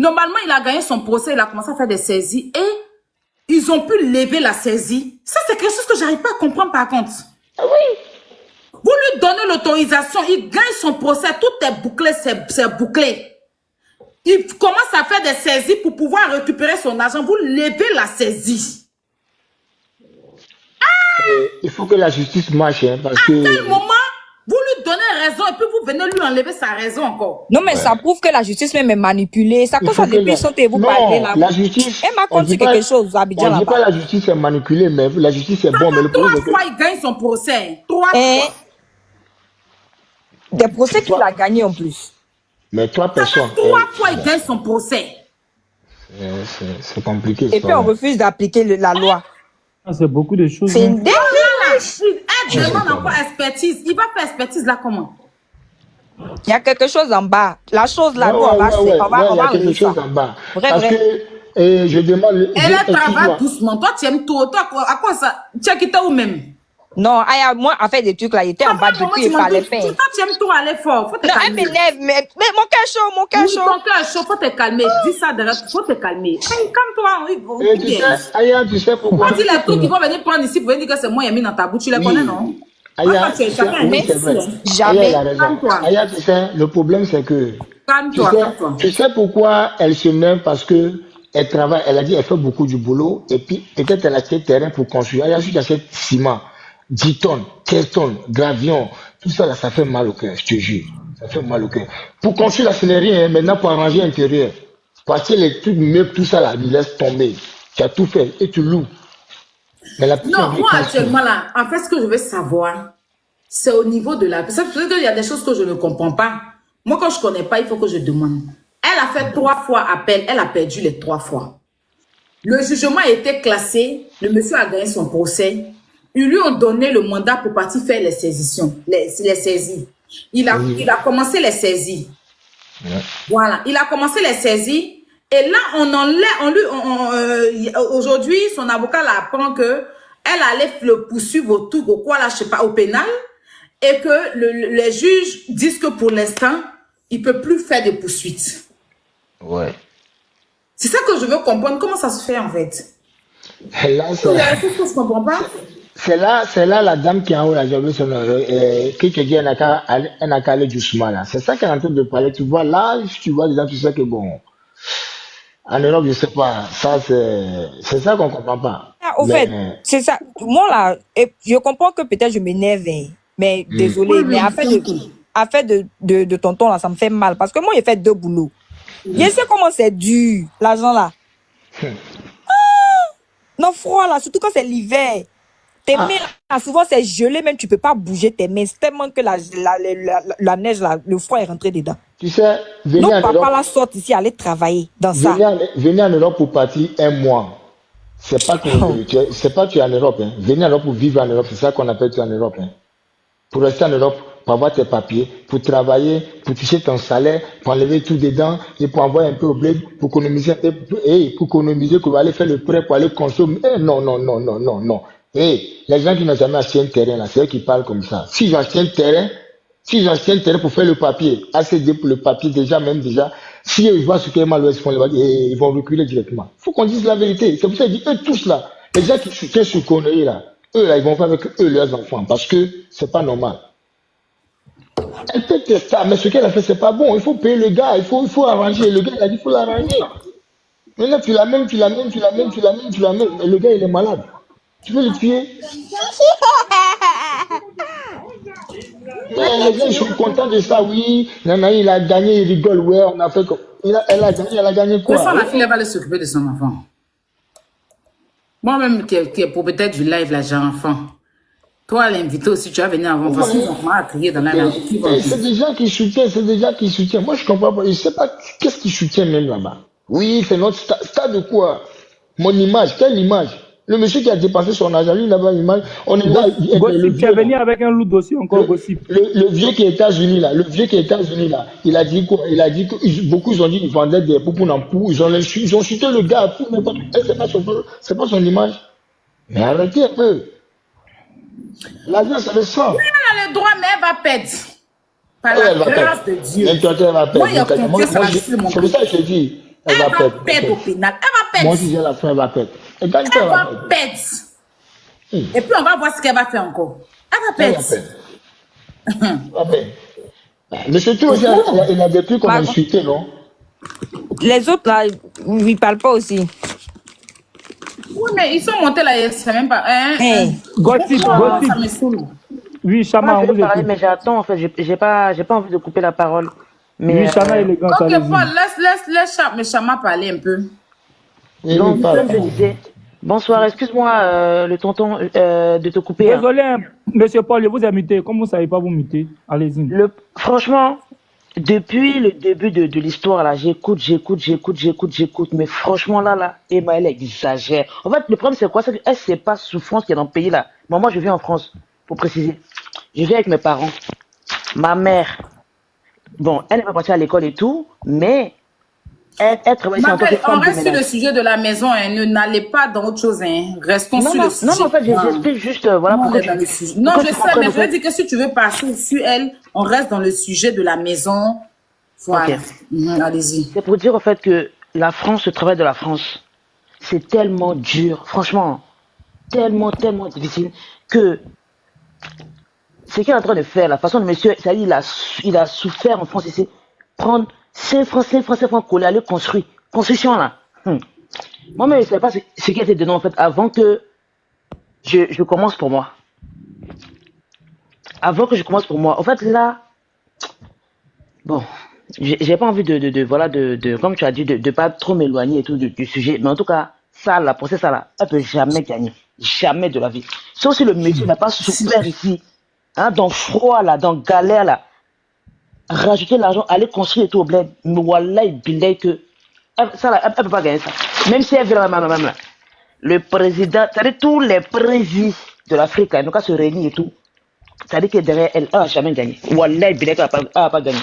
Normalement, il a gagné son procès, il a commencé à faire des saisies et ils ont pu lever la saisie. Ça, c'est quelque chose que j'arrive pas à comprendre par contre. Ah oui. Vous lui donnez l'autorisation, il gagne son procès, tout est bouclé, c'est bouclé. Il commence à faire des saisies pour pouvoir récupérer son argent. Vous levez la saisie. Il faut que la justice marche, hein, parce À que... quel moment vous lui donnez raison et puis vous venez lui enlever sa raison encore? Non, mais ça prouve que la justice même est manipulée. Ça cause ça depuis vous parlez là. La justice... Elle m'a conté quelque chose, Abidjan On dit pas là-bas. la justice est manipulée, mais la justice est bonne. Mais le problème, c'est que... 3 fois, il gagne son procès. 3 fois. Des procès qu'il a gagné en plus. Mais 3 Ça fait personnes... 3 fois, il gagne son procès. C'est compliqué. Et puis on refuse d'appliquer la loi. C'est beaucoup de choses. C'est une Elle demande encore expertise. Il va faire expertise là comment? Il y a quelque chose en bas. La chose là, nous, on va il y a quelque enlever chose ça. en bas. Vrai, Parce vrai. que je demande... Elle travaille doucement. Toi, tu aimes tout. Toi, à quoi ça? Tu as quitté où même? Non, moi, en fait, des trucs là, il était en bas depuis, il fallait faire. Toi, tu aimes tout aller fort. Faut te Non, elle calmer. m'énerve, mais mon cœur chaud, mon cœur Oui, chaud. ton cœur est chaud, faut te calmer. Dis ça derrière, faut te calmer. Hey, calme-toi. Et tu sais, Aya, tu sais pourquoi? On dit les trucs qui vont venir prendre ici pour venir dire que c'est moi qui ai mis dans ta bouche. Tu les connais, non? Aya, tu es chacun, oui, c'est vrai. Jamais. Aya, elle a raison. Calme-toi. Aya, tu sais, le problème, c'est que... Calme-toi, calme-toi. Tu sais pourquoi elle se n'aime? Parce que elle travaille, elle a dit, elle fait beaucoup du boulot, et puis peut-être elle a acheté terrain pour construire. Elle a juste acheté ciment, 10 tonnes, 15 tonnes, gravion, tout ça là, ça fait mal au cœur, je te jure. Ça fait mal au cœur. Pour construire là, ce n'est rien, hein. Maintenant pour arranger l'intérieur. Parce que les trucs meubles, tout ça là, il laisse tomber. Tu as tout fait, et tu loues. Mais la Non, moi actuellement là, en fait, ce que je veux savoir, c'est au niveau de la... C'est peut-être qu'il y a des choses que je ne comprends pas. Moi, quand je ne connais pas, il faut que je demande. Elle a fait 3 fois appel, elle a perdu les 3 fois. Le jugement a été classé, le monsieur a gagné son procès. Ils lui ont donné le mandat pour partir faire les saisitions, les saisies. Il a commencé les saisies. Ouais. Voilà, il a commencé les saisies. Et là, aujourd'hui, son avocat apprend que elle allait le poursuivre je sais pas, au pénal. Et que les juges disent que pour l'instant, il ne peut plus faire de poursuites. Ouais. C'est ça que je veux comprendre. Comment ça se fait en fait? Et là, Il y a des choses que je ne comprends pas. c'est là la dame qui est en haut, là, j'ai vu son qui te dit, elle n'a qu'à aller doucement, là. C'est ça qu'elle est en train de parler. Tu vois, là, si tu vois déjà, tu sais que bon, en Europe, je sais pas, ça, c'est ça qu'on comprend pas. Au fait, c'est ça. Moi, là, je comprends que peut-être je m'énerve, hein, mais désolé, Oui, mais affaire de tonton, là, ça me fait mal. Parce que moi, j'ai fait 2 boulots. Je sais comment c'est dur, l'argent, là. Non, froid, là, surtout quand c'est l'hiver. Tes mains, là, souvent, c'est gelé, même tu peux pas bouger tes mains. C'est tellement que la neige, là, le froid est rentré dedans. Tu sais, venez Non, en papa, Europe, là, sort ici, aller travailler dans ça. venez en Europe pour partir 1 mois. C'est pas que tu es en Europe, hein. Venez en Europe pour vivre en Europe, c'est ça qu'on appelle tu en Europe, hein. Pour rester en Europe, pour avoir tes papiers, pour travailler, pour toucher ton salaire, pour enlever tout dedans et pour envoyer un peu au bled, pour économiser un peu, et pour économiser, pour aller faire le prêt, pour aller consommer. Non, non, non, non, non, non. Et les gens qui n'ont jamais acheté un terrain, là, c'est eux qui parlent comme ça. Si j'ai acheté un terrain pour faire le papier, ACD pour le papier, déjà, si ils voient ce qu'est mal, ils vont reculer directement. Il faut qu'on dise la vérité. C'est pour ça que je dis, eux tous là, les gens qui soutiennent ce connerie là, eux là, ils vont faire avec eux leurs enfants, parce que c'est pas normal. Elle peut être ça, mais ce qu'elle a fait, c'est pas bon. Il faut payer le gars, il faut arranger. Le gars, il a dit, il faut l'arranger. Maintenant, tu l'amènes. Et le gars, il est malade. Tu veux le tuer? Mais les gens, ils sont contents de ça, oui. Nana, il a gagné, il rigole, ouais, on a fait comme... Elle a gagné quoi? Mais ça, la fille, elle va aller s'occuper de son enfant. Moi-même, qui est propriétaire du live, là, j'ai un enfant. Toi, l'invité aussi, tu vas venir avant. Parce qu'ils ont à crier dans la langue. C'est des gens qui soutiennent, Moi, je comprends pas. Je sais pas qu'est-ce qu'ils soutiennent même là-bas. Oui, c'est notre stade de quoi? Mon image, quelle image? Le monsieur qui a dépassé son argent, lui, il n'a pas d'image. On est là. Gossip, tu es venu avec un loup dossier encore, Gossip. Le vieux qui est aux États-Unis, là, il a dit quoi? Il a dit que beaucoup, ils ont dit qu'ils vendaient des poupons en pou. Ils ont chuté le gars à pou, n'importe quoi. C'est pas son image. Mais arrêtez un peu. L'argent, ça le sent. Oui, elle a le droit, mais elle va perdre. Par Elle la va grâce perdre. de Dieu. Elle va perdre. Moi, il y a confiance à la fille, mon C'est pour ça que je te dis. Elle va Elle va perdre. perdre au pénal. Elle va Moi, perdre. si j'ai la fin, elle va perdre. Et quand Elle elle va va perdre. perdre. Et puis, on va voir ce qu'elle va faire encore. Elle va Elle va perdre. perdre. Elle va perdre. Mais surtout, C'est trop. il a depuis qu'on a Ma- insulté, non? Les autres, là, ils parlent pas aussi. Oui, mais ils sont montés là, c'est même pas. Hein. Gossip, Ça gossip. me saoule. Oui, Chama, Moi, on je vous vais parler, écoute. mais j'attends, en fait. J'ai pas envie de couper la parole. Oui, Mais, Chama élégance, Ok, allez-y. Paul, laisse Chama parler un peu. Oui, donc, parle. comme je disais, bonsoir, excuse-moi, le tonton, de te couper. Hein. Désolé, hein, monsieur Paul, je vous ai muté. Comme vous ne savez pas vous muter, allez-y. Franchement, depuis le début de l'histoire, là, j'écoute. Mais franchement, là, Emma, elle exagère. En fait, le problème, c'est quoi? C'est qu'elle sait pas souffrance qu'il y a dans le pays, là. Moi, je vis en France, pour préciser. Je vis avec mes parents. Ma mère, bon, elle n'est pas partie à l'école et tout, mais elle travaille ici Ma en tant que belle, on femme de reste sur le ménage. sujet de la maison. Hein. N'allez pas dans autre chose. Hein. Restons sur le sujet. Non, en fait, Ah. j'explique juste, voilà, Non, on pour que reste dans le sujet. Non, pour je que tu sais, comprennes, mais en je veux fait. dire que si tu veux passer sur elle, on reste dans le sujet de la maison. Voilà. Ok. Allez-y. C'est pour dire, en fait, que la France, le travail de la France, c'est tellement dur, franchement, tellement difficile, que ce qu'il est en train de faire, la façon de monsieur, ça dit, il a souffert en France ici, prendre 5 francs, 5 francs, 5 francs, coller, aller construire. Construction, là. Moi-même, je ne sais pas ce qui était dedans, en fait, avant que je commence pour moi. Avant que je commence pour moi. En fait, là, bon, j'ai pas envie voilà, comme tu as dit, de pas trop m'éloigner et tout du sujet. Mais en tout cas, ça, là, pour ça, là, elle peut jamais gagner. Jamais de la vie. Sauf si le monsieur n'a pas souffert ici, hein, dans froid, là, dans galère, là. Rajouter l'argent, aller construire et tout au bled. Mais voilà, il billet que, ça, là, elle peut pas gagner ça. Même si elle veut la même, là. Le président, c'est-à-dire tous les présidents de l'Afrique, ils n'ont qu'à se réunir et tout. C'est-à-dire que derrière elle, elle n'a jamais gagné. Wallah, il qu'elle n'a pas gagné.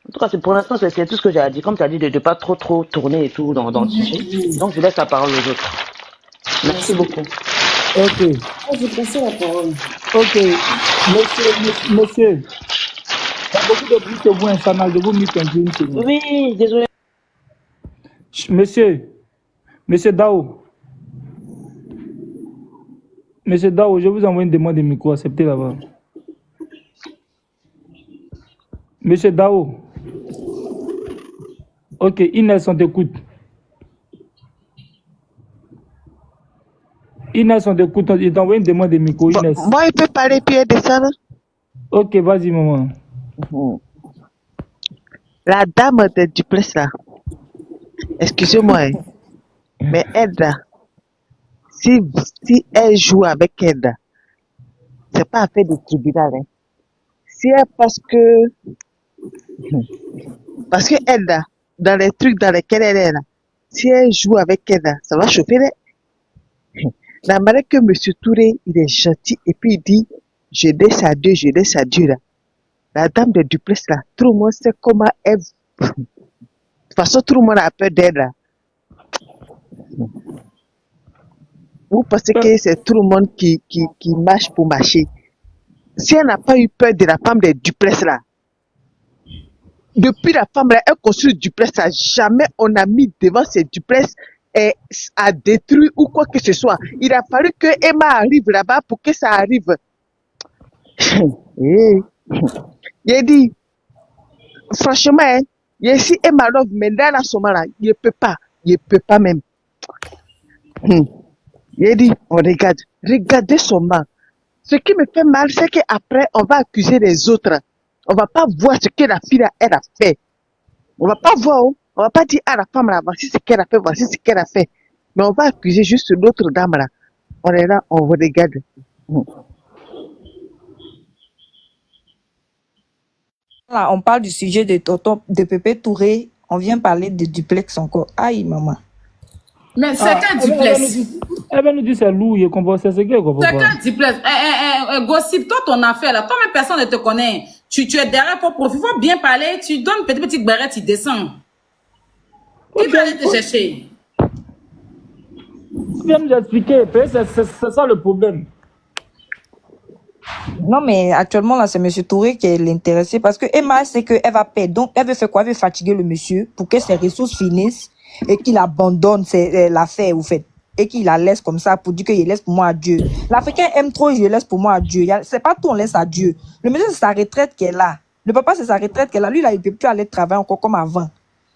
En tout cas, pour l'instant, c'est tout ce que j'ai à dire. Comme tu as dit, de ne pas trop tourner et tout dans le sujet. Donc, je laisse la parole aux autres. Merci beaucoup. Ok, Je passer la parole. ok. Monsieur, il y a beaucoup de bruit que vous, un canal, de vous mute un peu une seconde. Oui, désolé. Monsieur Dao, je vous envoie une demande de micro, acceptez là-bas. Monsieur Dao. Ok, Inès, on t'écoute. Inès, on t'écoute. Il t'envoie une demande de micro, Inès. Moi, il peut parler puis descendre. Ok, vas-y, maman. La dame de Duplessis, là, excusez-moi, hein, mais elle, là, si elle joue avec elle, là, c'est pas affaire de tribunal. Hein. Si elle, parce que elle, là, dans les trucs dans lesquels elle est, là, si elle joue avec elle, là, ça va chauffer. Là. La manière que M. Touré, il est gentil et puis il dit, je laisse à Dieu, là. La dame de Duplessis, là, tout le monde sait comment elle... De toute façon, tout le monde a peur d'elle, là. Vous pensez que c'est tout le monde qui marche pour marcher. Si elle n'a pas eu peur de la femme de Duplessis, là, depuis la femme, là, elle construit Duplessis, là, jamais on a mis devant ces Duplessis et à détruire ou quoi que ce soit. Il a fallu que Emma arrive là-bas pour que ça arrive. Il a dit, franchement, hein, si Emma Love, mais là, à ce moment-là, il ne peut pas même. Il a dit, on regarde, regardez son mal. Ce qui me fait mal, c'est qu'après, on va accuser les autres. On va pas voir ce que la fille, elle a fait. On va pas voir, on va pas dire à la femme, là, voici ce qu'elle a fait, voici ce qu'elle a fait. Mais on va accuser juste l'autre dame, là. On est là, on regarde. Là, on parle du sujet de Tonton, de Pépé Touré. On vient parler de duplex encore. Aïe, maman. Mais c'est qu'un duplex. Elle va nous dire c'est lourd, il comprend, c'est ce qu'elle comprend C'est pas. qu'un duplex. Gossip, toi, ton affaire, là, toi, même personne ne te connaît. Tu es derrière pour profiter. Il faut bien parler. Tu donnes une petite barrette, tu descends. Qui va aller te chercher? Tu viens nous expliquer, c'est ça le problème. Non, mais actuellement, là, c'est Monsieur Touré qui est l'intéressé parce que Emma sait qu'elle va perdre. Donc, elle veut faire quoi? Elle veut fatiguer le monsieur pour que ses ressources finissent et qu'il abandonne l'affaire, au fait. Et qu'il la laisse comme ça pour dire qu'il laisse pour moi à Dieu. L'Africain aime trop, je laisse pour moi à Dieu. C'est pas tout, on laisse à Dieu. Le monsieur, c'est sa retraite qu'elle a. Le papa, c'est sa retraite qu'elle a. Lui, là, il peut plus aller travailler encore comme avant.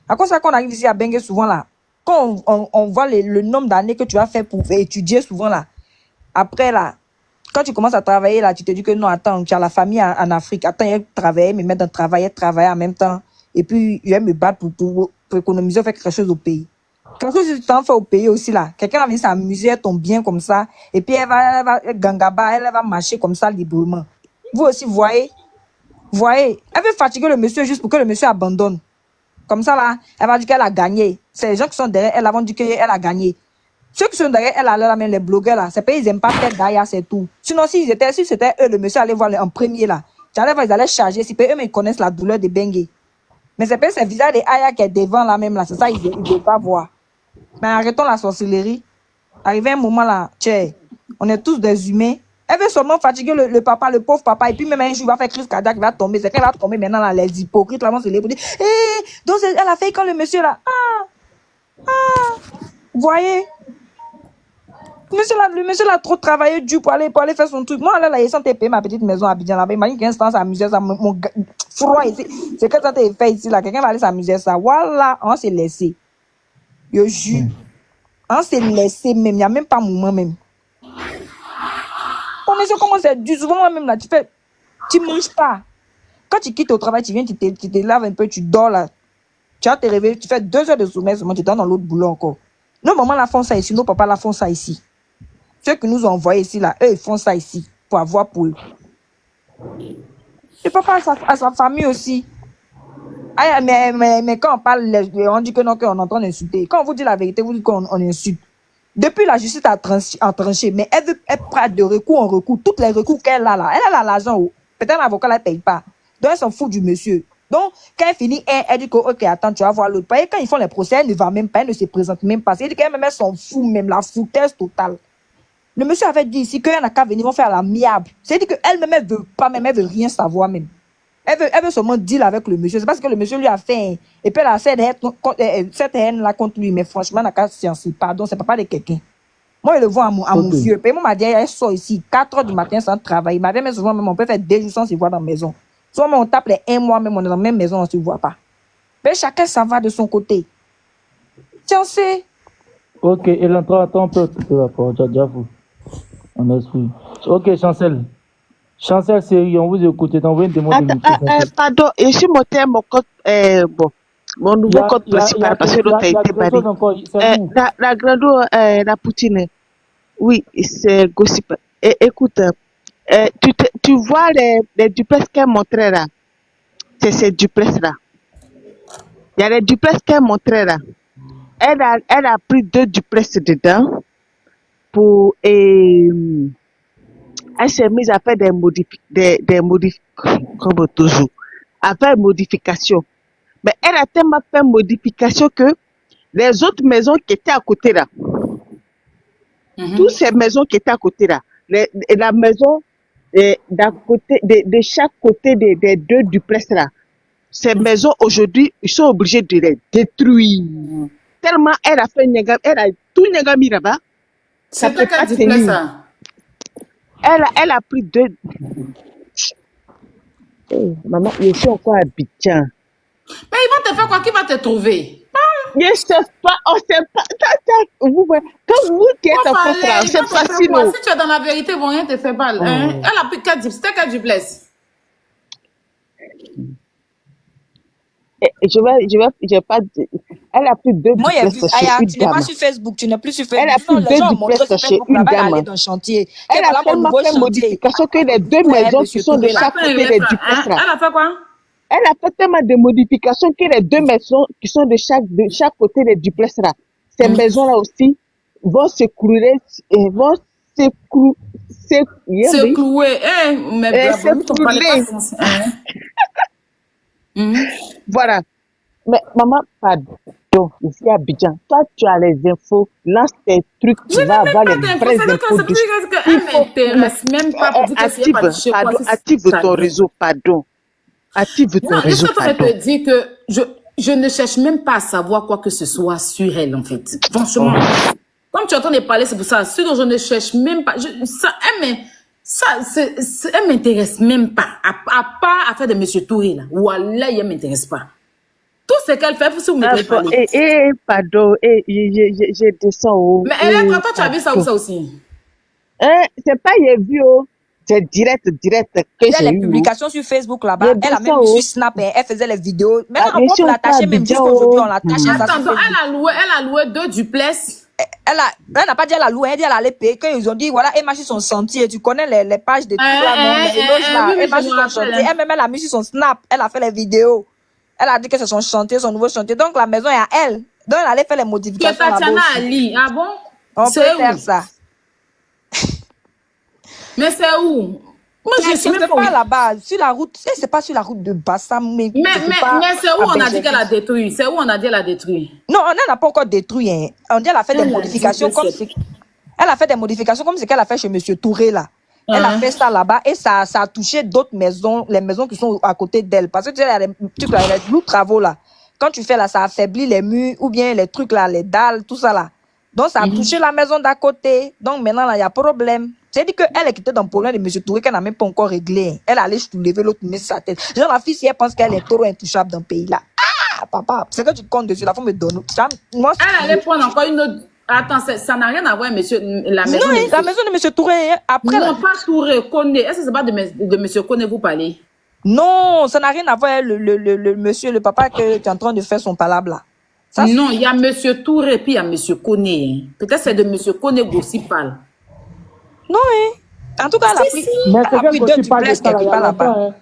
À cause de ça qu'on arrive ici à Bengue souvent, là, quand on voit le nombre d'années que tu as fait pour étudier souvent, là, après, là, quand tu commences à travailler, là, tu te dis que non, attends, tu as la famille en Afrique. Attends, elle travaille, me mettre dans le travail en même temps. Et puis, je vais me battre pour économiser, faire quelque chose au pays. Quelque chose que tu t'en fais au pays aussi, là. Quelqu'un va venir s'amuser, elle tombe bien comme ça. Et puis, elle va gangaba, elle va marcher comme ça librement. Vous aussi, voyez, elle veut fatiguer le monsieur juste pour que le monsieur abandonne. Comme ça, là, elle va dire qu'elle a gagné. C'est les gens qui sont derrière elle, vont dire qu'elle a gagné. Ceux qui sont derrière elle, là, même les blogueurs, là, c'est pas, ils aiment pas faire derrière, c'est tout. Sinon, si c'était eux, le monsieur allait voir en premier, là. J'allais voir, ils allaient charger. Si eux, mais ils connaissent la douleur de Bengue. Mais c'est pas ce visage de Aya qui est devant, là, même, là. C'est ça, ils ne veulent pas voir. Mais arrêtons la sorcellerie. Arrivé un moment, là, tchè, on est tous des humains. Elle veut seulement fatiguer le papa, le pauvre papa. Et puis, même un jour, il va faire crise cardiaque, il va tomber. C'est qu'elle va tomber maintenant, là, les hypocrites, là, vont se lever pour dire, donc, elle a fait quand le monsieur, là, vous voyez? Le monsieur a trop travaillé dur pour aller faire son truc. Moi, là, il s'en payer ma petite maison à Abidjan là-bas. Imagine qu'un instant s'amuser ça, mon froid ici. C'est que ça t'est fait ici, là. Quelqu'un va aller s'amuser ça. Voilà, on s'est laissé. Je jure. On s'est laissé même. Il n'y a même pas moment même. On est sûr comment c'est dur. Souvent, moi-même, là, tu manges pas. Quand tu quittes au travail, tu viens, tu te laves un peu, tu dors là. Tu vas te réveiller, tu fais 2 heures de sommeil, tu dors dans l'autre boulot encore. Nos mamans la font ça ici, nos papas la font ça ici. Ceux qui nous ont envoyés ici, là, eux, ils font ça ici, pour avoir pour eux. Le papa a sa famille aussi. Ah, mais quand on parle, on dit que non, qu'on est en train d'insulter. Quand on vous dit la vérité, vous dites qu'on insulte. Depuis, la justice a tranché, mais elle prend de recours en recours. Tous les recours qu'elle a là, elle a l'argent. Peut-être l'avocat ne la paye pas. Donc, elle s'en fout du monsieur. Donc, quand elle finit, elle dit que, ok, attends, tu vas voir l'autre. Quand ils font les procès, elle ne va même pas, elle ne se présente même pas. Elle dit qu'elle même s'en fout, même la foutaise totale. Le monsieur avait dit ici qu'il y en a qu'à venir, vont faire l'amiable. C'est-à-dire qu'elle-même, elle veut pas, même, elle veut rien savoir même. Elle veut seulement deal avec le monsieur. C'est parce que le monsieur lui a fait. Et puis elle a cette haine-là contre lui. Mais franchement, elle n'a qu'à se pardon, c'est pas de quelqu'un. Moi, je le vois à mon vieux. Puis moi, m'a dit, elle sort ici, 4 heures du matin sans travail. Il m'avait même souvent, même, on peut faire 2 jours sans se voir dans la maison. Souvent, on tape les 1 mois, même, on est dans la même maison, on ne se voit pas. Mais chacun, ça va de son côté. Tiens, c'est. Ok, et l'entrée, attends un peu, d'accord, j'avoue. On a su. Ok, Chancel. Chancel, c'est, on vous écoute, t'envoies une demande de micro. Pardon, je suis monté à mon code, bon, mon nouveau code principal, parce que l'autre a été banni. La grando, la poutine, oui, c'est gossip. Écoute, tu vois les duplex qu'elle montrait là, c'est ces duplex là. Il y a les duplex qu'elle montrait là. Elle a pris 2 duplex dedans pour, elle s'est mise à faire des comme toujours, à faire modifications. Mais elle a tellement fait modification que les autres maisons qui étaient à côté là, toutes ces maisons qui étaient à côté là, la maison d'à côté, de chaque côté des 2 duplex là, ces maisons aujourd'hui, ils sont obligés de les détruire. Tellement elle a fait elle a tout négami là-bas. Ça peut pas tenir. Ça. Elle a pris 2. Maman, je suis encore à Abidjan. Mais ils vont te faire quoi? Qui va te trouver? Je ne sais pas, on ne sait pas. Quand vous qui êtes en France, c'est facile. Si tu es dans la vérité, ils ne vont rien te faire mal. Elle a pris 4 duplex. C'était 4 duplex. Je vais pas. Elle a pris 2 Moi, il y a vu, tu n'es pas sur Facebook, tu n'es plus sur Facebook. Elle a pris 2 duplex chez une dame. Dans le chantier. Elle a tellement fait modification que les 2 maisons qui sont de chaque côté des duplex là. Elle a fait quoi? Elle a fait tellement de modifications que les 2 maisons qui sont de chaque côté des duplex là, ces maisons là aussi vont s'écrouler, vont s'écrouler. Voilà. Mais maman, pardon. pardon, ici à Abidjan. Toi, tu as les infos, lance tes trucs, Je tu n'ai vas même avoir pas les d'infos. vraies C'est que infos c'est dessus. plus que Il elle faut m'intéresse même pas pour dire que s'il n'y a pas de chez quoi, pardon, c'est active ça. ton réseau, Active Non, ton je suis réseau, en train de pardon. te dire que je ne cherche même pas à savoir quoi que ce soit sur elle, en fait. Franchement, comme tu es en train de parler, c'est pour ça. Ce dont je ne cherche même pas. Elle m'intéresse même pas. À part à faire de Monsieur Touré, là. Wallah, elle m'intéresse pas. Tout ce qu'elle fait, si vous me pouvez parler. Pardon, je descends au. Mais elle est toi, tu as vu ça ou ça aussi? C'est pas j'ai vu, oh. C'est direct que Il y a j'ai les eu. publications sur Facebook là-bas. J'ai Elle a même descends, sur oh. Snap, elle faisait les vidéos. Maintenant, Ah, bien on sûr, peut l'attacher pas même Abidjan, jusqu'aujourd'hui, oh. on l'attache ça Attends, sur donc Facebook. elle a loué 2 duplex. Elle n'a pas dit elle a loué, elle dit elle allait payer. Quand ils ont dit, voilà, Emma sur son sentier, tu connais les pages de trucs là, non, les éloges là. Oui, Emma je sur me son rappelle. chantier. Elle-même, elle a mis sur son Snap, elle a fait les vidéos. Elle a dit que c'est son chantier, son nouveau chantier. Donc la maison est à elle. Donc elle allait faire les Que modifications là-bas Tatiana aussi. Ali. Ah bon? On peut C'est faire où? ça. Mais c'est où? Moi, je suis même C'est pas pas où. là-bas, sur la route, c'est pas sur la route de Bassam, mais Mais c'est où à on a dit Bergeville. qu'elle a détruit? C'est où on a dit qu'elle a détruit? Non, elle n'a pas encore détruit. Hein. On dit qu'elle a fait des Elle a dit modifications que comme c'est- elle a fait des modifications comme ce qu'elle a fait chez Monsieur Touré là. Elle a Hein? fait ça là-bas et ça a touché d'autres maisons, les maisons qui sont à côté d'elle. Parce que tu sais, il y a les trucs là, les lourds travaux là. Quand tu fais là, ça affaiblit les murs ou bien les trucs là, les dalles, tout ça là. Donc ça a touché la maison d'à côté. Donc maintenant là, il y a problème. C'est dit qu'elle est quittée dans le problème de Monsieur Touré qu'elle n'a même pas encore réglé. Elle allait soulever l'autre, mettre sa tête. Genre la fille, si elle pense qu'elle est trop intouchable dans le pays là. Ah, papa, c'est que tu comptes dessus, la femme me donne. Moi, Elle allait prendre encore une autre. Attends, ça n'a rien à voir, monsieur, la maison. non, de la monsieur. maison de Monsieur Touré, hein, après là. Non, pas Touré, Koné. Est-ce que c'est pas de monsieur Koné vous parlez? Non, ça n'a rien à voir le monsieur, le papa que tu es en train de faire son palabre là. Ça, Non, il y a monsieur Touré, puis il y a monsieur Koné. Peut-être c'est de monsieur Koné Gossi parle. non, hein. En tout cas, elle a pris, Mais elle c'est a pris qu'elle deux aussi parle de duplex ça, là, quelque il y a part là-bas. longtemps, hein.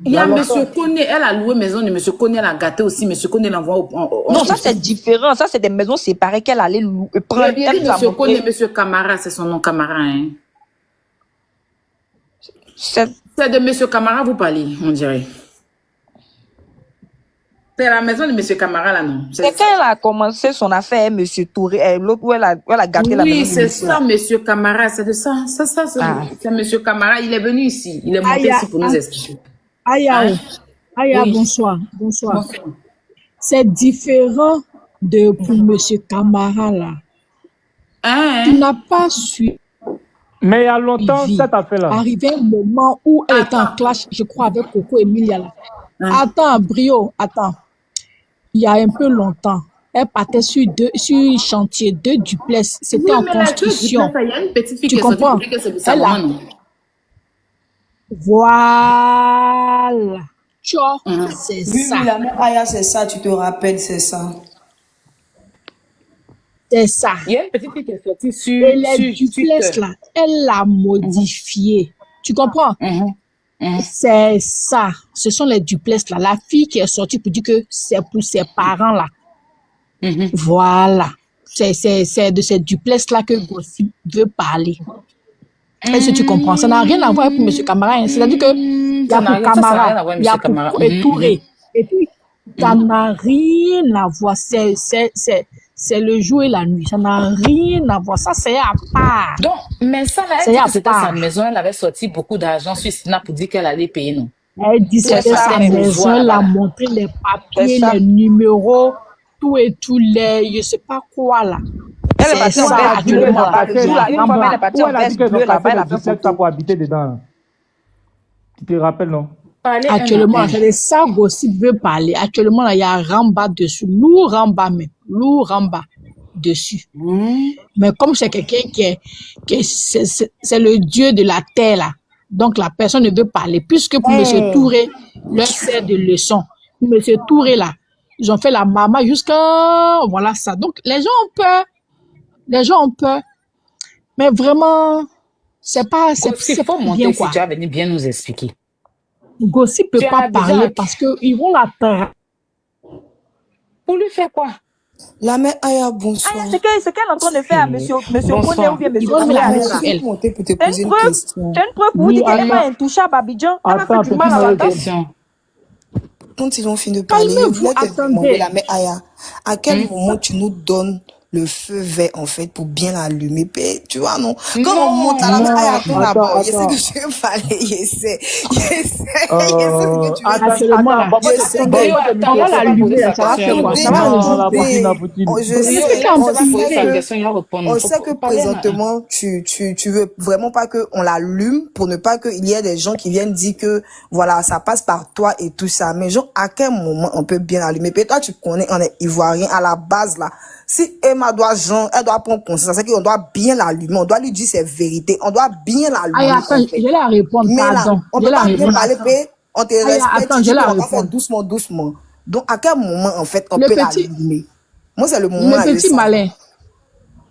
Il y a Alors, monsieur Koné, elle a loué maison de monsieur Koné, elle a gâté aussi, monsieur Koné l'envoie au. Non, ça c'est différent. Ça c'est des maisons séparées qu'elle allait prendre. Il y a Elle dit nous a monsieur montré. Koné, monsieur Camara, c'est son nom Camara. Hein. C'est C'est de monsieur Camara vous parlez, on dirait. C'est la maison de monsieur Camara là, non? c'est quand elle a commencé son affaire, Monsieur Touré, l'autre où elle a gâté la Oui, maison. de c'est monsieur, ça, là. monsieur Camara, c'est de ça. Ah. C'est monsieur Camara, il est venu ici. Il est monté Aya, ici pour nous expliquer. Aya, Hein? Aya, Oui. bonsoir. Bonsoir. C'est différent de pour Monsieur Camara là. Hein? Tu n'as pas suivi. Mais il y a longtemps, cette affaire-là. Arrivé un moment où elle était en clash, je crois, avec Coco Emilia là. Hein? Attends, Brio, attends. Il y a un peu longtemps, elle partait sur un chantier, 2 duplex. Oui, C'était en mais la chose, construction. il y a une petite fille Tu qui est sortie comprends? pour dire que c'est sa Elle a- maman, non? Voilà. Tu vois, Mhm. c'est Oui, ça. oui, la mère Aya, c'est ça, tu te rappelles, c'est ça. C'est ça. Il y a une petite fille qui est sortie Et les duplex là, elle l'a modifié. Tu comprends? C'est ça. Ce sont les duplex là. La fille qui est sortie pour dire que c'est pour ses parents là. Voilà. C'est de ces duplex là que Gossip veut parler. Est-ce que tu comprends? Ça n'a rien à voir avec M. Camara. Hein. C'est-à-dire que il y a Ça n'a pour rien- ça, ça n'a rien à Camara, voir avec il y a M. Camara. pour Touré. Et puis, ça n'a rien à voir. C'est le jour et la nuit. Ça n'a rien à voir. Ça, c'est à part. Donc, mais ça, là, C'est elle dit à que c'était part. sa maison, elle avait sorti beaucoup d'argent sur Snap pour dire qu'elle allait payer, non? Elle dit C'est c'était ça, sa même. maison, Voilà, elle a voilà. montré les papiers, C'est ça. les numéros, tout et tout, je sais pas quoi là. Elle est C'est partie en ça, veste bleue actuellement, là-bas. là. Le jour là, une fois, elle est partie Où en elle a dit veste qu'elles bleue ont là-bas, cassé elle le a fait duplex là photo. pour habiter dedans. Tu te rappelles, non? Parlez Actuellement, c'est de ça Gossip veut parler. Actuellement, là, il y a Ramba dessus, lourd Ramba même, lourd Ramba dessus. Mais comme c'est quelqu'un c'est le dieu de la terre là, donc la personne ne veut parler. Puisque pour Monsieur Touré, leur sert de leçon. Pour Monsieur Touré là, ils ont fait la maman jusqu'à, voilà ça. Donc les gens ont peur. Les gens ont peur. Mais vraiment, c'est pas Il faut pas monter bien ici, quoi. tu vas venir bien nous expliquer. Gossip peut Tu es pas à Abidjan, parler ok. parce que ils vont la Pour lui faire quoi? La mère Aya, Ah, bonsoir. c'est qu'elle est en train de faire à Monsieur Koné ou bien ils Monsieur vont Touré la avec mettre ça. sur elle. Monter pour te C'est poser une une preuve. question. C'est une preuve pour vous Oui, dire qu'elle n'est attends. pas intouchable à Abidjan. Elle a fait Attends, du mal à petit la Marocain. dame. Question. Quand ils ont fini de parler, je Calmez-vous, voulais te demander, la attendez. mère Aya, à quel moment tu nous donnes le feu vert, en fait, pour bien l'allumer? Tu vois, non? Quand on monte à la mère Aya, Non, attends là-bas, je sais attends. que je vais parler, je sais ce que tu veux dire. Actuellement, là, Bon, Je sais attendez, Brio, que, on attends, va laissez pas poser l'allumer, là, sa ça va question, faire il quoi? Ça répond. va attendez, la résoudre. poutine, la poutine. je C'est Brio, sais, qui en laissez pas poser sa partie? question, il va répondre. on Faut sait que parler là. présentement, tu veux vraiment pas que on l'allume pour ne pas qu'il y ait des gens qui viennent dire que, voilà, ça passe par toi et tout ça. Mais genre, à quel moment on peut bien l'allumer? Puis toi, tu connais, on est ivoirien à la base, là. Si Emma doit, genre, elle doit prendre conscience, c'est qu'on doit bien l'allumer, on doit lui dire ses vérités, on doit bien Aïe, l'allumer, attends, en je fait. vais la répondre, Mais là, pardon. on Je vais peut la pas bien répondre, parler, attends. puis on te Aïe, respecte, attends, tu je dis vais la qu'on va faire répondre. doucement, doucement. Donc, à quel moment, en fait, on Le peut petit, l'allumer? Moi, c'est le moment le là, je veux petit savoir. malin,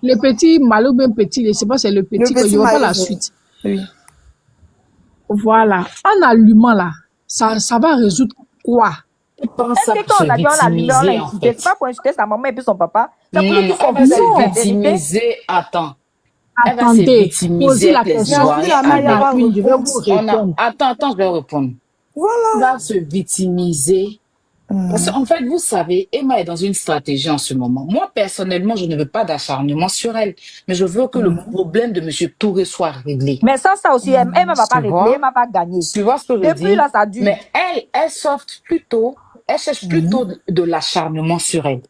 le petit malin ou bien petit, je sais pas, c'est le Le petit que petit je vois pas malin, la suite. oui. Voilà. En allumant, là, ça va résoudre quoi? Il prend Est-ce ça que pour quand se on a dit on l'allumait, on l'a victimiser, en insulté? fait. C'est pas pour insulter sa maman et puis son papa. C'est pour Non, lui non, dire son elle va se vérité, sa Non. vérité. victimiser. Attends. Elle va se Attendez. Posez victimiser la avec les J'ai question envie Ivoiriens la mère une Aya avec. à va une. Je vais répondre. vous répondre. Attends, je vais répondre. Elle Voilà. va se victimiser. Parce qu'en fait, vous savez, Emma est dans une stratégie en ce moment. Moi, personnellement, je ne veux pas d'acharnement sur elle, mais je veux que le problème de Monsieur Touré soit réglé. Mais ça aussi, Emma va pas Tu régler, vois? Emma va gagner. Tu vois ce que je Depuis là, dis? ça dure. Mais elle sorte plutôt, elle cherche plutôt de l'acharnement sur elle.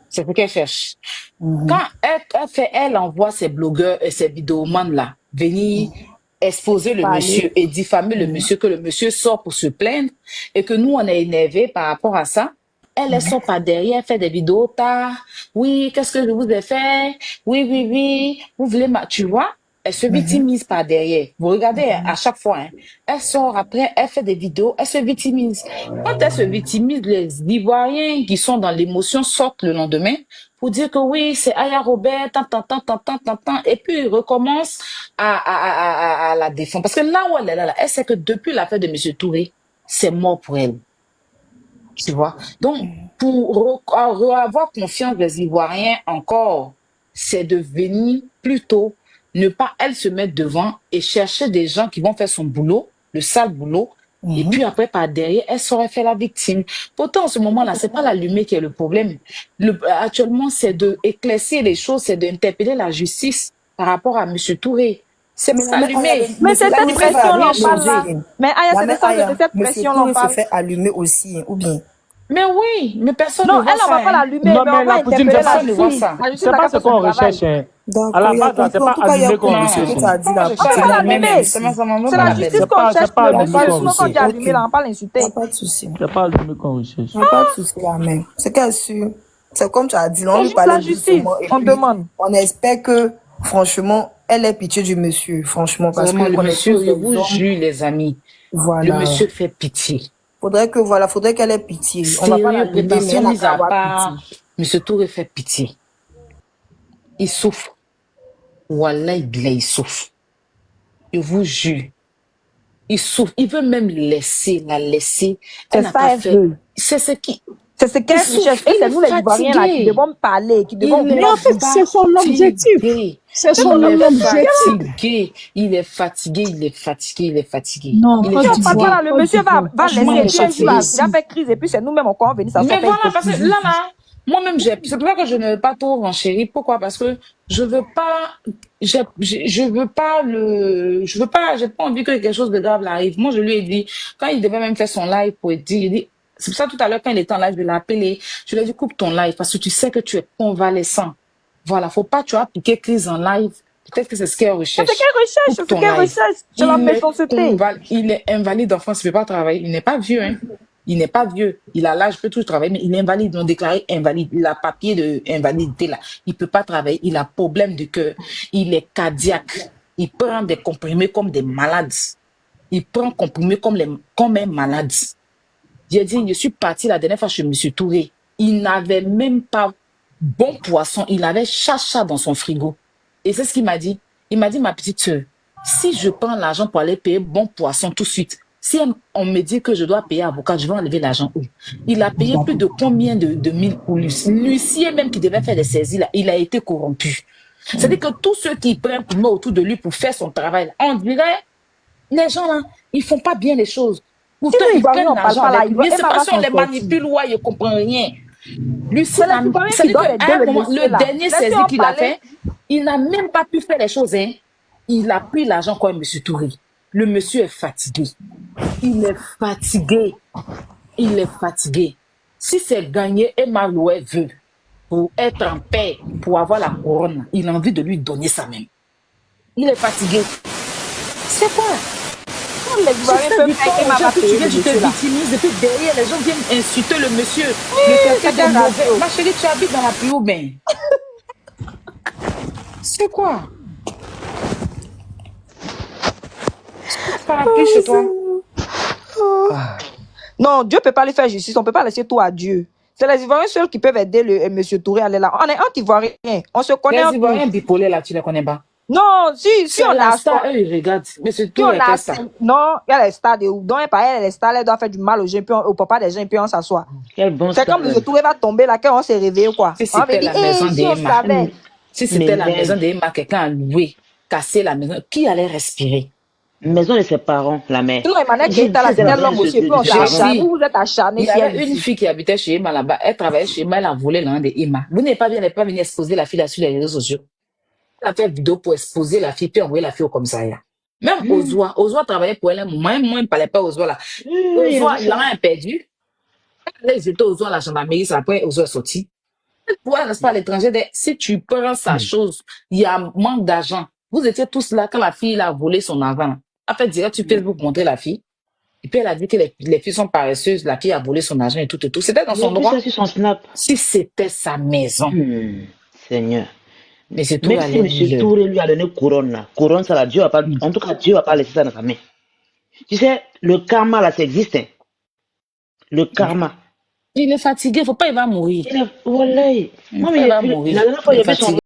C'est ce qu'elle cherche. Quand elle envoie ses blogueurs et ses vidéomans là, venir exposer le Parler. monsieur et diffamer le monsieur, que le monsieur sort pour se plaindre et que nous, on est énervés par rapport à ça, elle sort par derrière, fait des vidéos tard. Oui, qu'est-ce que je vous ai fait? Oui, oui, oui. Vous voulez tu vois? Elle se victimise par derrière. Vous regardez à chaque fois, hein. Elle sort après, elle fait des vidéos, elle se victimise. Quand elle se victimise, les Ivoiriens qui sont dans l'émotion sortent le lendemain pour dire que oui, c'est Aya Robert, et puis ils recommencent à la défendre. Parce que là où elle est là, elle sait que depuis l'affaire de M. Touré, c'est mort pour elle. Tu vois? Donc, pour avoir confiance des Ivoiriens encore, c'est de venir plutôt ne pas elle se mettre devant et chercher des gens qui vont faire son boulot, le sale boulot, et puis après, par derrière, elle saurait faire la victime. Pourtant, en ce moment-là, c'est pas l'allumer qui est le problème. Actuellement, c'est de éclaircir les choses, c'est d'interpeller la justice par rapport à M. Touré. C'est Mais pas la mère Aya, l'allumer. Mais c'est monsieur cette Touré se fait pression-là, allumer on parle là. aussi. Mais Aya, La c'est de mère ça, Aya, de cette monsieur pression-là, on Touré se parle. fait allumer aussi, ou bien. Mais oui, mais personne ne Non, voit elle, on ça. va pas Hein. l'allumer, Non, mais mais on va la poutine, interpeller la Personne ne voit justice. ça. La justice c'est a pas qu'à ce faire son qu'on travail. recherche. Hein. À D'accord, la il y a base, là, c'est compris. pas En tout cas, il y a allumé qu'on compris Non. ce que recherche. tu as dit Pourquoi là. je On cherche peut à pas allumer l'allumer. même? Merci. Ça m'en C'est va la la justice peine. qu'on cherche, C'est pas mais allumé pas qu'on nous quand on dit recherche. allumer, là, on parle insulter. Il n'y a pas de souci. Il C'est pas allumé qu'on recherche. n'y a pas de souci, la mère. C'est qu'elle suit. C'est comme tu as dit, là, on C'est lui juste la parlait justice, doucement. Et on puis, demande. on espère que, franchement, elle ait pitié du monsieur. Franchement, parce Vraiment, que le on est tous monsieur, je des vous hommes. jure, les amis, le Voilà. monsieur fait pitié. Faudrait qu'elle ait pitié. On va pas Sérieux, l'allumer, mais prétention elle a mise qu'à à avoir pitié. part, monsieur Touré fait pitié. Il souffre. Wallah, il souffre. Je vous jure. Il souffre. Il veut même la laisser. Elle C'est n'a ça, pas elle fait. veut. C'est ce qui. C'est ce Il qu'elle souffre. recherche. Et Il c'est est nous, les Ivoiriens, là, qui fatigué. devons parler, qui devons Il Mais est en vouloir fait, c'est son objectif. fatigué. C'est C'est son son Il est objectif. fatigué. Il est fatigué. Il est fatigué. Il est fatigué. Non, Il est pas Si on du parle tout. pas là, fatigué. le Pas monsieur du tout. va Franchement, laisser. il Et est puis un jour, là, fatigué. il a fait crise. Et puis c'est nous-mêmes encore venir s'asseoir Mais faire voilà, parce que hypocrisie. là, moi-même, c'est pour ça que je ne veux pas trop renchérir. Pourquoi? Parce que je veux pas, je veux pas j'ai pas envie que quelque chose de grave arrive. Moi, je lui ai dit, quand il devait même faire son live pour dire, il dit, c'est pour ça tout à l'heure, quand il était en live, je l'ai appelé, je lui ai dit, coupe ton live parce que tu sais que tu es convalescent. Voilà, faut pas, tu as piqué crise en live. Peut-être que c'est ce qu'elle C'est ce recherche. qu'elle recherche, Coupe c'est ce ton qu'elle live. recherche. C'est la méchanceté. Il est invalide en France, il ne peut pas travailler. Il n'est pas vieux, hein. Il n'est pas vieux. Il a l'âge, il peut toujours travailler, mais il est invalide. Ils l'ont déclaré invalide. Il a papier de invalidité là. Il peut pas travailler. Il a problème de cœur. Il est cardiaque. Il prend des comprimés comme des malades. Il prend comprimés comme un malade. J'ai dit, je suis partie la dernière fois chez M. Touré. Il n'avait même pas bon poisson. Il avait chacha dans son frigo. Et c'est ce qu'il m'a dit. Il m'a dit, ma petite soeur, si je prends l'argent pour aller payer bon poisson tout de suite, si on me dit que je dois payer avocat, je vais enlever l'argent où? Il a payé plus de combien de mille pour l'huissier même qui devait faire des saisies, là, il a été corrompu. C'est-à-dire que tous ceux qui prennent pour autour de lui pour faire son travail, on dirait, les gens là, ils font pas bien les choses. Si Pourtant, les ils Ivoiriens prennent on parle l'argent pas là, avec lui. Je sais Emma pas va si on s'en les sortir. manipule ou je comprends rien. Lui, C'est les Ivoiriens ça qui dit donnent qu'à les dons, un le moment, monsieur le là. dernier Laissez saisi en qu'il a parler. fait, il n'a même pas pu faire les choses. Hein. Il a pris l'argent comme M. Touré. Le monsieur est fatigué. Il est fatigué. Il est fatigué. Si c'est gagné, Emma Loué veut, pour être en paix, pour avoir la couronne, il a envie de lui donner ça même. Il est fatigué. C'est quoi? Comme les Tu Ivoiriens fais peuvent du faire, tort aux Emma gens, va puis tu payer viens, le tu te monsieur là. victimises, et puis derrière, les gens viennent insulter le monsieur. Le Oui, quelqu'un c'est de un mauvais. radio. Ma chérie, tu habites dans la plus haut bain. C'est quoi? Pas la pluie chez toi. Ah. Non, Dieu peut pas lui faire justice. On peut pas laisser tout à Dieu. C'est les Ivoiriens seuls qui peuvent aider le monsieur Touré à aller là. On est anti-Ivoiriens. On se connaît Les entre nous. Ivoiriens bipolaires là, tu les connais pas. Non, si C'est on la a star, eux, ils regardent. Mais c'est si tout, on il y a a quel star? non, il y a les stars de où. Donc, elle les stars, elle doit faire du mal aux gens, puis au papa des gens, puis on s'assoit. Quel bon C'est comme style. le Touré va tomber là, quand on s'est réveillé, quoi. Si On va c'était dire, la maison si on d'Emma, savait. si c'était la maison Mais d'Emma, quelqu'un a loué, cassé la maison, qui allait respirer? maison de ses parents, la mère. Sinon, Emmanuel J'ai Keita, là, dit, c'est la c'était maison l'homme aussi, et puis de on ses s'est parents. acharné. Jessie, Vous êtes acharnés, il y fiers avait une d'ici. fille qui habitait chez Emma là-bas. Elle travaillait chez Emma, elle a volé l'un de Emma. Vous n'êtes pas bien, elle n'est pas venue exposer la fille là sur les réseaux sociaux. Elle a fait une vidéo pour exposer la fille, puis envoyer la fille au commissariat. Même Ozoa travaillait pour elle. Moi, il ne parlait pas Ozoa là. Il a Ozoa, dit il a ça. rien perdu. Ils étaient Ozoa à la gendarmerie, c'est après Ozoa est sorti. Toi, n'est-ce pas, à l'étranger, si tu prends sa chose, il y a un manque d'argent. Vous étiez tous là quand la fille a volé son argent. Elle fait direct sur Facebook montrer la fille. Et puis elle a dit que les filles sont paresseuses, la fille a volé son argent et tout et tout. C'était dans J'ai son vu ça droit. sur son snap. Si c'était sa maison, Seigneur. mais c'est tout Même si allait M. le. Touré lui a donné couronne, là, couronne, ça là, Dieu va pas, en tout cas, Dieu va pas laisser ça dans sa main. Tu sais, le karma là, ça existe. Hein. Le karma. Il est fatigué, faut pas, il va mourir. Voilà. Moi, Il va mourir. la dernière fois, Il est j'ai vu son fatigué.